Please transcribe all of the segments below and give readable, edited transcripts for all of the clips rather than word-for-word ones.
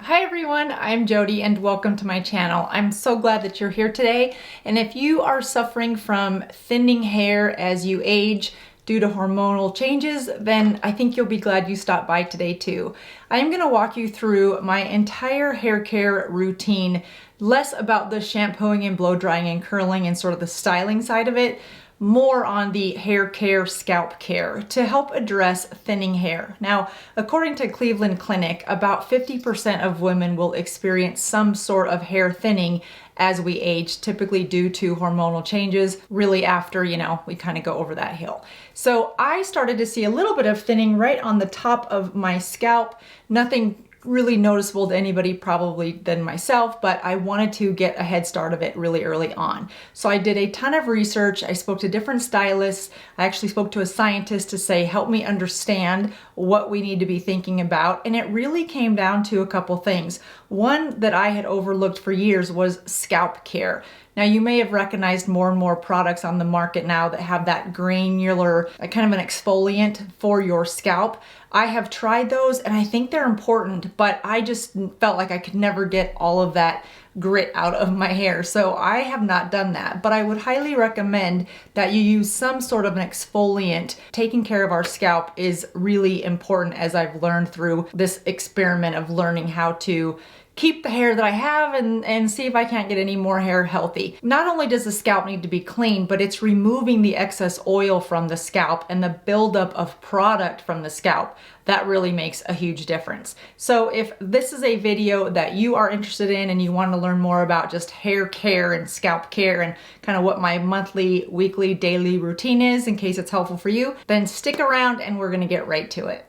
Hi everyone, I'm Jodi and welcome to my channel. I'm so glad that you're here today. And if you are suffering from thinning hair as you age due to hormonal changes, then I think you'll be glad you stopped by today too. I'm going to walk you through my entire hair care routine, less about the shampooing and blow drying and curling and sort of the styling side of it, more on the hair care, scalp care to help address thinning hair. Now, according to Cleveland Clinic, about 50% of women will experience some sort of hair thinning as we age, typically due to hormonal changes, really after, we kind of go over that hill. So I started to see a little bit of thinning right on the top of my scalp, nothing really noticeable to anybody probably than myself, but I wanted to get a head start of it really early on. So I did a ton of research. I spoke to different stylists. I actually spoke to a scientist to say, help me understand what we need to be thinking about. And it really came down to a couple things. One that I had overlooked for years was scalp care. Now you may have recognized more and more products on the market now that have that granular, kind of an exfoliant for your scalp. I have tried those and I think they're important, but I just felt like I could never get all of that grit out of my hair. So I have not done that, but I would highly recommend that you use some sort of an exfoliant. Taking care of our scalp is really important, as I've learned through this experiment of learning how to keep the hair that I have and see if I can't get any more hair healthy. Not only does the scalp need to be clean, but it's removing the excess oil from the scalp and the buildup of product from the scalp. That really makes a huge difference. So if this is a video that you are interested in and you want to learn more about just hair care and scalp care and kind of what my monthly, weekly, daily routine is, in case it's helpful for you, then stick around and we're going to get right to it.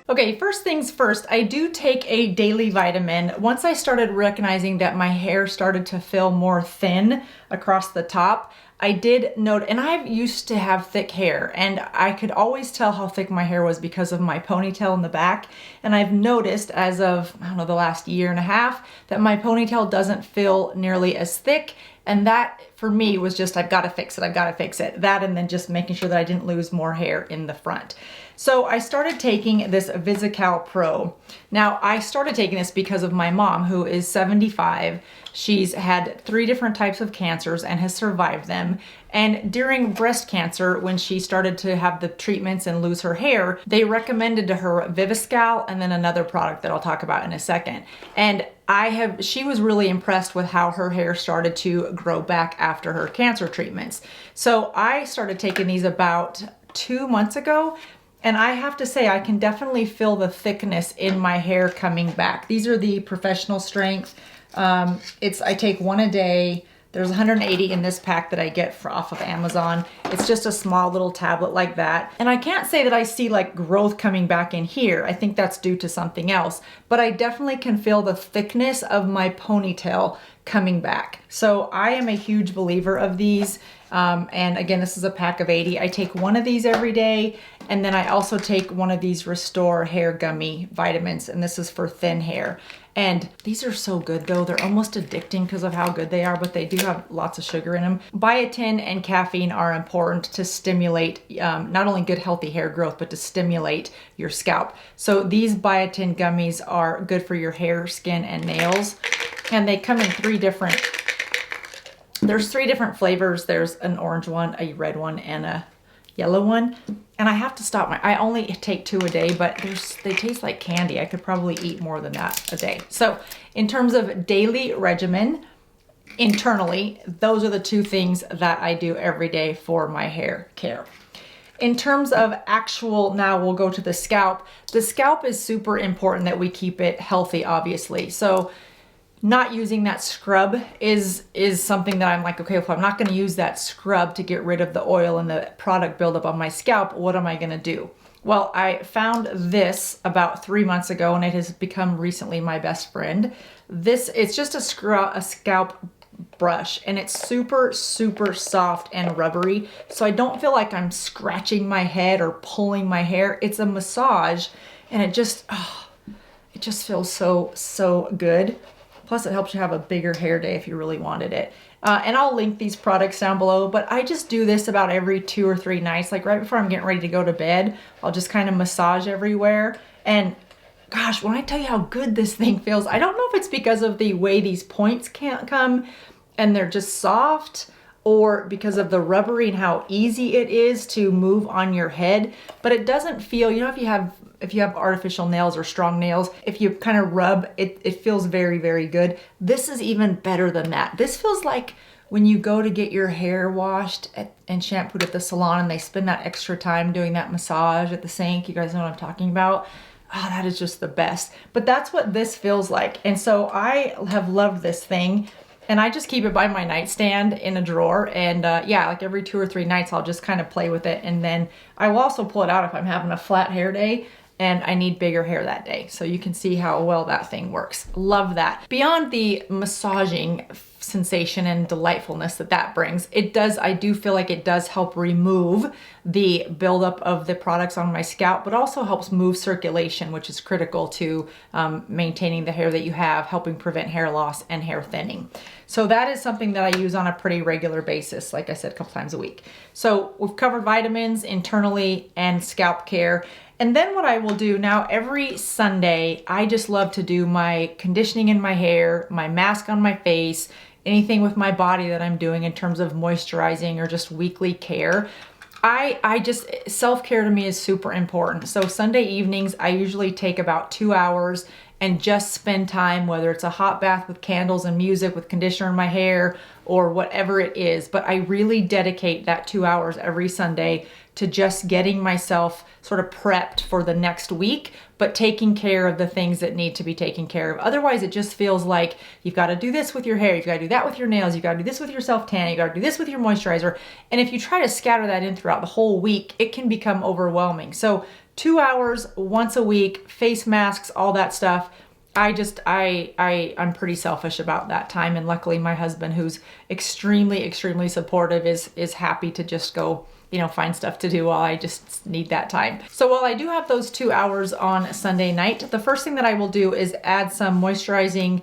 Okay, first things first, I do take a daily vitamin. Once I started recognizing that my hair started to feel more thin across the top, I did note, and I used to have thick hair, and I could always tell how thick my hair was because of my ponytail in the back. And I've noticed as of, I don't know, the last year and a half, that my ponytail doesn't feel nearly as thick. And that for me was just, I've got to fix it. I've got to fix it. That and then just making sure that I didn't lose more hair in the front. So I started taking this Viviscal Pro. Now I started taking this because of my mom, who is 75. She's had 3 different types of cancers and has survived them. And during breast cancer, when she started to have the treatments and lose her hair, they recommended to her Viviscal and then another product that I'll talk about in a second. And she was really impressed with how her hair started to grow back after her cancer treatments. So I started taking these about 2 months ago. And I have to say, I can definitely feel the thickness in my hair coming back. These are the professional strength. I take 1 a day. There's 180 in this pack that I get off of Amazon. It's just a small little tablet like that. And I can't say that I see like growth coming back in here. I think that's due to something else. But I definitely can feel the thickness of my ponytail coming back. So I am a huge believer of these. And again, this is a pack of 80. I take 1 of these every day. And then I also take 1 of these Restore hair gummy vitamins. And this is for thin hair. And these are so good though. They're almost addicting because of how good they are, but they do have lots of sugar in them. Biotin and caffeine are important to stimulate not only good healthy hair growth, but to stimulate your scalp. So these Biotin gummies are good for your hair, skin, and nails. And they come in 3 different, there's 3 different flavors. There's an orange one, a red one, and a yellow one. And I have to stop I only take 2 a day, but they taste like candy. I could probably eat more than that a day. So in terms of daily regimen, internally, those are the 2 things that I do every day for my hair care. In terms of actual, now we'll go to the scalp. The scalp is super important that we keep it healthy, obviously. So not using that scrub is something that I'm like, okay, if I'm not going to use that scrub to get rid of the oil and the product buildup on my scalp, what am I going to do? Well, I found this about 3 months ago and it has become recently my best friend. It's just a scalp brush and it's super, super soft and rubbery. So I don't feel like I'm scratching my head or pulling my hair. It's a massage and it just feels so, so good. Plus it helps you have a bigger hair day if you really wanted it. And I'll link these products down below, but I just do this about every 2 or 3 nights. Like right before I'm getting ready to go to bed, I'll just kind of massage everywhere. And gosh, when I tell you how good this thing feels, I don't know if it's because of the way these points can't come and they're just soft, or because of the rubbery and how easy it is to move on your head, but it doesn't feel, you know, if you have artificial nails or strong nails, if you kind of rub, it feels very, very good. This is even better than that. This feels like when you go to get your hair washed and shampooed at the salon and they spend that extra time doing that massage at the sink. You guys know what I'm talking about? Oh, that is just the best. But that's what this feels like. And so I have loved this thing. And I just keep it by my nightstand in a drawer. And yeah, like every 2 or 3 nights, I'll just kind of play with it. And then I will also pull it out if I'm having a flat hair day and I need bigger hair that day. So you can see how well that thing works. Love that. Beyond the massaging sensation and delightfulness that brings, I do feel like it does help remove the buildup of the products on my scalp, but also helps move circulation, which is critical to maintaining the hair that you have, helping prevent hair loss and hair thinning. So that is something that I use on a pretty regular basis, like I said, a couple times a week. So we've covered vitamins internally and scalp care. And then what I will do now every Sunday, I just love to do my conditioning in my hair, my mask on my face, anything with my body that I'm doing in terms of moisturizing or just weekly care. I just, self-care to me is super important. So Sunday evenings, I usually take about 2 hours and just spend time, whether it's a hot bath with candles and music with conditioner in my hair or whatever it is. But I really dedicate that 2 hours every Sunday to just getting myself sort of prepped for the next week, but taking care of the things that need to be taken care of. Otherwise, it just feels like you've got to do this with your hair, you've got to do that with your nails, you've got to do this with your self-tan, you've got to do this with your moisturizer. And if you try to scatter that in throughout the whole week, it can become overwhelming. So 2 hours once a week, face masks, all that stuff. I'm pretty selfish about that time. And luckily my husband, who's extremely, extremely supportive, is happy to just go, you know, find stuff to do while I just need that time. So while I do have those 2 hours on Sunday night, the first thing that I will do is add some moisturizing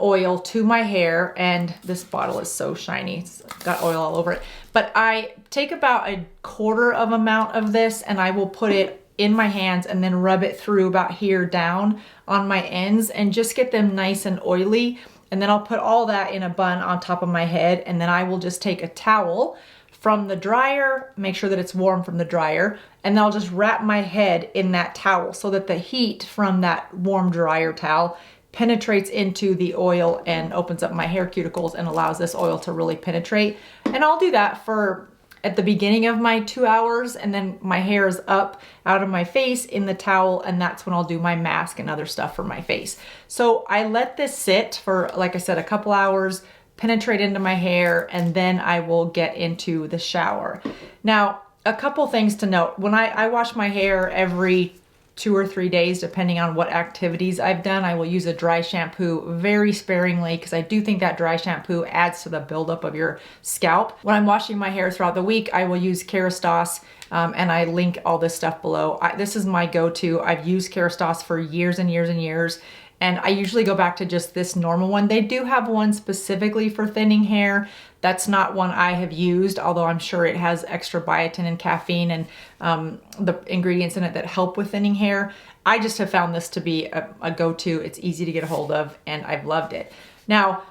oil to my hair. And this bottle is so shiny, it's got oil all over it. But I take about a quarter of amount of this and I will put it in my hands and then rub it through about here down on my ends and just get them nice and oily. And then I'll put all that in a bun on top of my head. And then I will just take a towel from the dryer, make sure that it's warm from the dryer, and then I'll just wrap my head in that towel so that the heat from that warm dryer towel penetrates into the oil and opens up my hair cuticles and allows this oil to really penetrate. And I'll do that for at the beginning of my 2 hours, and then my hair is up out of my face in the towel, and that's when I'll do my mask and other stuff for my face. So I let this sit for, like I said, a couple hours, penetrate into my hair, and then I will get into the shower. Now, a couple things to note. When I wash my hair every 2 or 3 days, depending on what activities I've done, I will use a dry shampoo very sparingly because I do think that dry shampoo adds to the buildup of your scalp. When I'm washing my hair throughout the week, I will use Kerastase, and I link all this stuff below. This is my go-to. I've used Kerastase for years and years and years. And I usually go back to just this normal one. They do have one specifically for thinning hair. That's not one I have used, although I'm sure it has extra biotin and caffeine and the ingredients in it that help with thinning hair. I just have found this to be a go-to. It's easy to get a hold of and I've loved it. Now,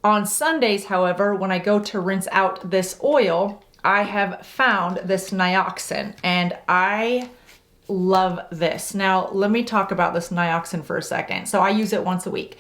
on Sundays, however, when I go to rinse out this oil, I have found this Niacin and I love this. Now, let me talk about this Niacin for a second. So I use it once a week.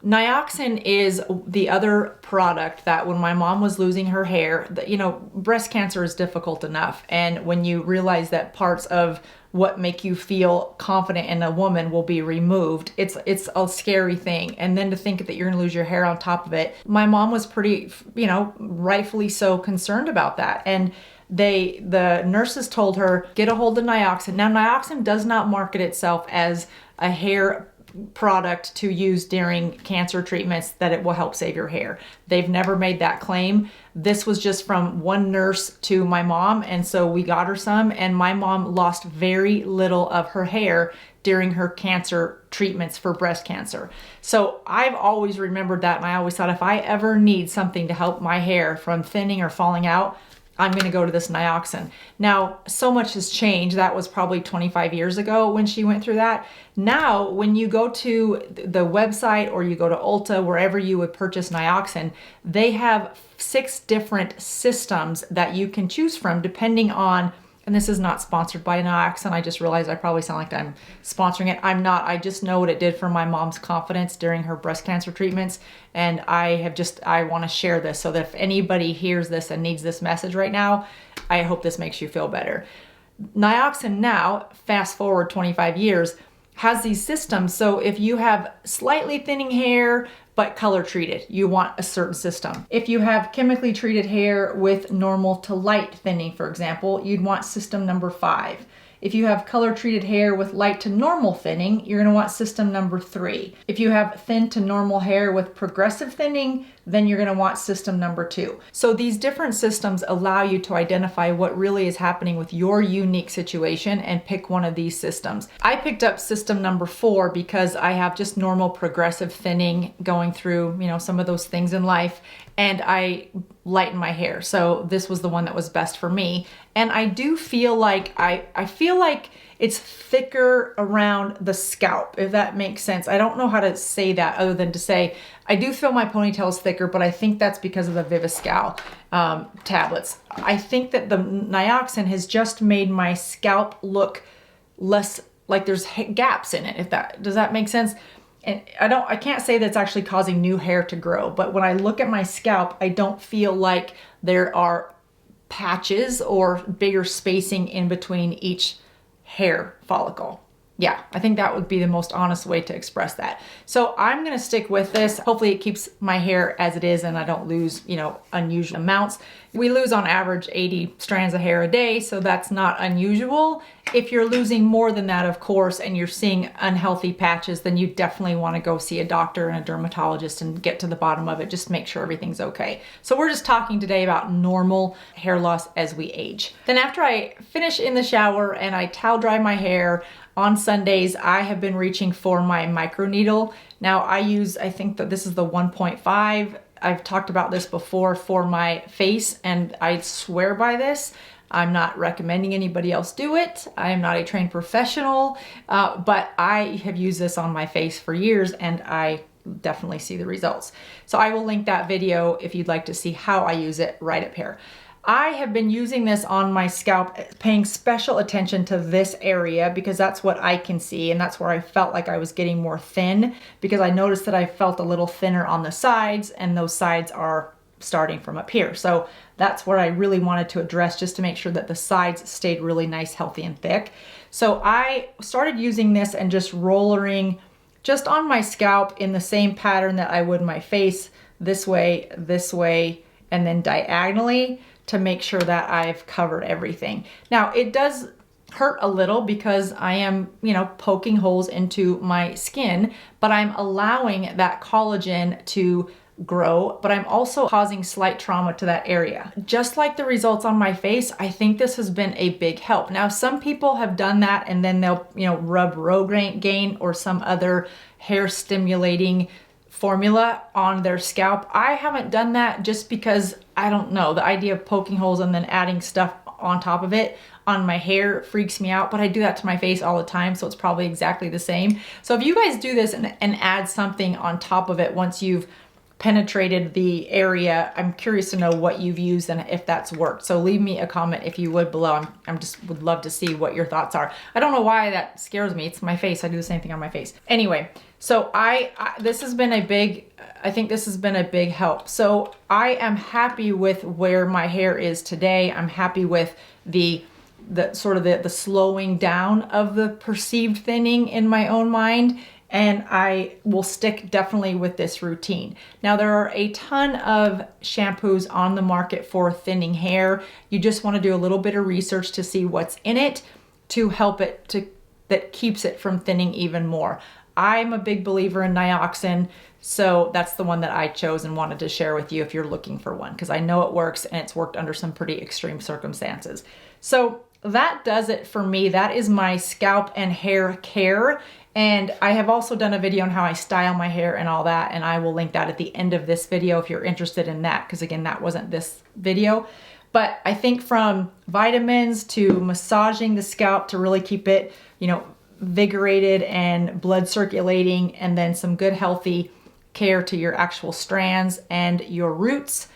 Niacin is the other product that when my mom was losing her hair, you know, breast cancer is difficult enough. And when you realize that parts of what make you feel confident in a woman will be removed, it's a scary thing. And then to think that you're gonna lose your hair on top of it. My mom was pretty, you know, rightfully so concerned about that. And the nurses told her, get a hold of Niacin. Now, Niacin does not market itself as a hair product to use during cancer treatments that it will help save your hair. They've never made that claim. This was just from one nurse to my mom, and so we got her some, and my mom lost very little of her hair during her cancer treatments for breast cancer. So I've always remembered that, and I always thought if I ever need something to help my hair from thinning or falling out, I'm going to go to this Niacin. Now, so much has changed. That was probably 25 years ago when she went through that. Now, when you go to the website or you go to Ulta, wherever you would purchase Niacin, they have 6 different systems that you can choose from depending on, and this is not sponsored by Niacin. I just realized I probably sound like I'm sponsoring it. I'm not. I just know what it did for my mom's confidence during her breast cancer treatments. And I want to share this so that if anybody hears this and needs this message right now, I hope this makes you feel better. Niacin now, fast forward 25 years, has these systems. So if you have slightly thinning hair, but color treated, you want a certain system. If you have chemically treated hair with normal to light thinning, for example, you'd want system number 5. If you have color treated hair with light to normal thinning, you're gonna want system number 3. If you have thin to normal hair with progressive thinning, then you're gonna want system number 2. So these different systems allow you to identify what really is happening with your unique situation and pick one of these systems. I picked up system number 4 because I have just normal progressive thinning going through, some of those things in life, and I lighten my hair. So this was the one that was best for me. And I do feel like, I feel like it's thicker around the scalp, if that makes sense. I don't know how to say that other than to say, I do feel my ponytail is thicker, but I think that's because of the Viviscal tablets. I think that the Niacin has just made my scalp look less like there's gaps in it, does that make sense? And I can't say that's actually causing new hair to grow, but when I look at my scalp, I don't feel like there are patches or bigger spacing in between each hair follicle. Yeah, I think that would be the most honest way to express that. So I'm gonna stick with this. Hopefully it keeps my hair as it is and I don't lose, unusual amounts. We lose on average 80 strands of hair a day, so that's not unusual. If you're losing more than that, of course, and you're seeing unhealthy patches, then you definitely wanna go see a doctor and a dermatologist and get to the bottom of it, just make sure everything's okay. So we're just talking today about normal hair loss as we age. Then after I finish in the shower and I towel dry my hair, on Sundays, I have been reaching for my Microneedle. Now I think that this is the 1.5. I've talked about this before for my face, and I swear by this. I'm not recommending anybody else do it. I am not a trained professional, but I have used this on my face for years and I definitely see the results. So I will link that video if you'd like to see how I use it right up here. I have been using this on my scalp, paying special attention to this area because that's what I can see, and that's where I felt like I was getting more thin because I noticed that I felt a little thinner on the sides, and those sides are starting from up here. So that's where I really wanted to address, just to make sure that the sides stayed really nice, healthy, and thick. So I started using this and just rollering just on my scalp in the same pattern that I would my face, this way, and then diagonally, to make sure that I've covered everything. Now it does hurt a little because I am, poking holes into my skin, but I'm allowing that collagen to grow, but I'm also causing slight trauma to that area. Just like the results on my face, I think this has been a big help. Now, some people have done that and then they'll, rub Rogaine or some other hair stimulating formula on their scalp. I haven't done that just because I don't know, the idea of poking holes and then adding stuff on top of it on my hair freaks me out, but I do that to my face all the time, so it's probably exactly the same. So if you guys do this and add something on top of it once you've penetrated the area, I'm curious to know what you've used and if that's worked. So leave me a comment if you would below. I'm just would love to see what your thoughts are. I don't know why that scares me. It's my face. I do the same thing on my face. Anyway, so this has been a big, I think this has been a big help. So I am happy with where my hair is today. I'm happy with the sort of the slowing down of the perceived thinning in my own mind. And I will stick definitely with this routine. Now there are a ton of shampoos on the market for thinning hair. You just want to do a little bit of research to see what's in it to help it that keeps it from thinning even more. I'm a big believer in Niacin, so that's the one that I chose and wanted to share with you if you're looking for one, because I know it works and it's worked under some pretty extreme circumstances. So that does it for me. That is my scalp and hair care. And I have also done a video on how I style my hair and all that, and I will link that at the end of this video if you're interested in that, because again, that wasn't this video. But I think from vitamins to massaging the scalp to really keep it, vigorated and blood circulating, and then some good healthy care to your actual strands and your roots,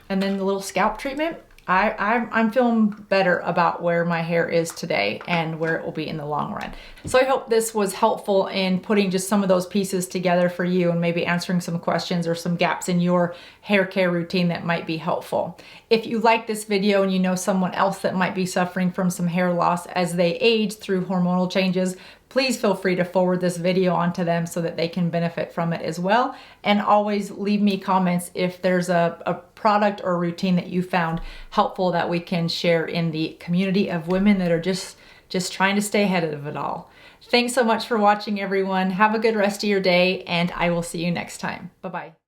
and then the little scalp treatment, I'm feeling better about where my hair is today and where it will be in the long run. So I hope this was helpful in putting just some of those pieces together for you and maybe answering some questions or some gaps in your hair care routine that might be helpful. If you like this video and you know someone else that might be suffering from some hair loss as they age through hormonal changes, please feel free to forward this video on to them so that they can benefit from it as well. And always leave me comments if there's a product or routine that you found helpful that we can share in the community of women that are just trying to stay ahead of it all. Thanks so much for watching, everyone. Have a good rest of your day, and I will see you next time. Bye-bye.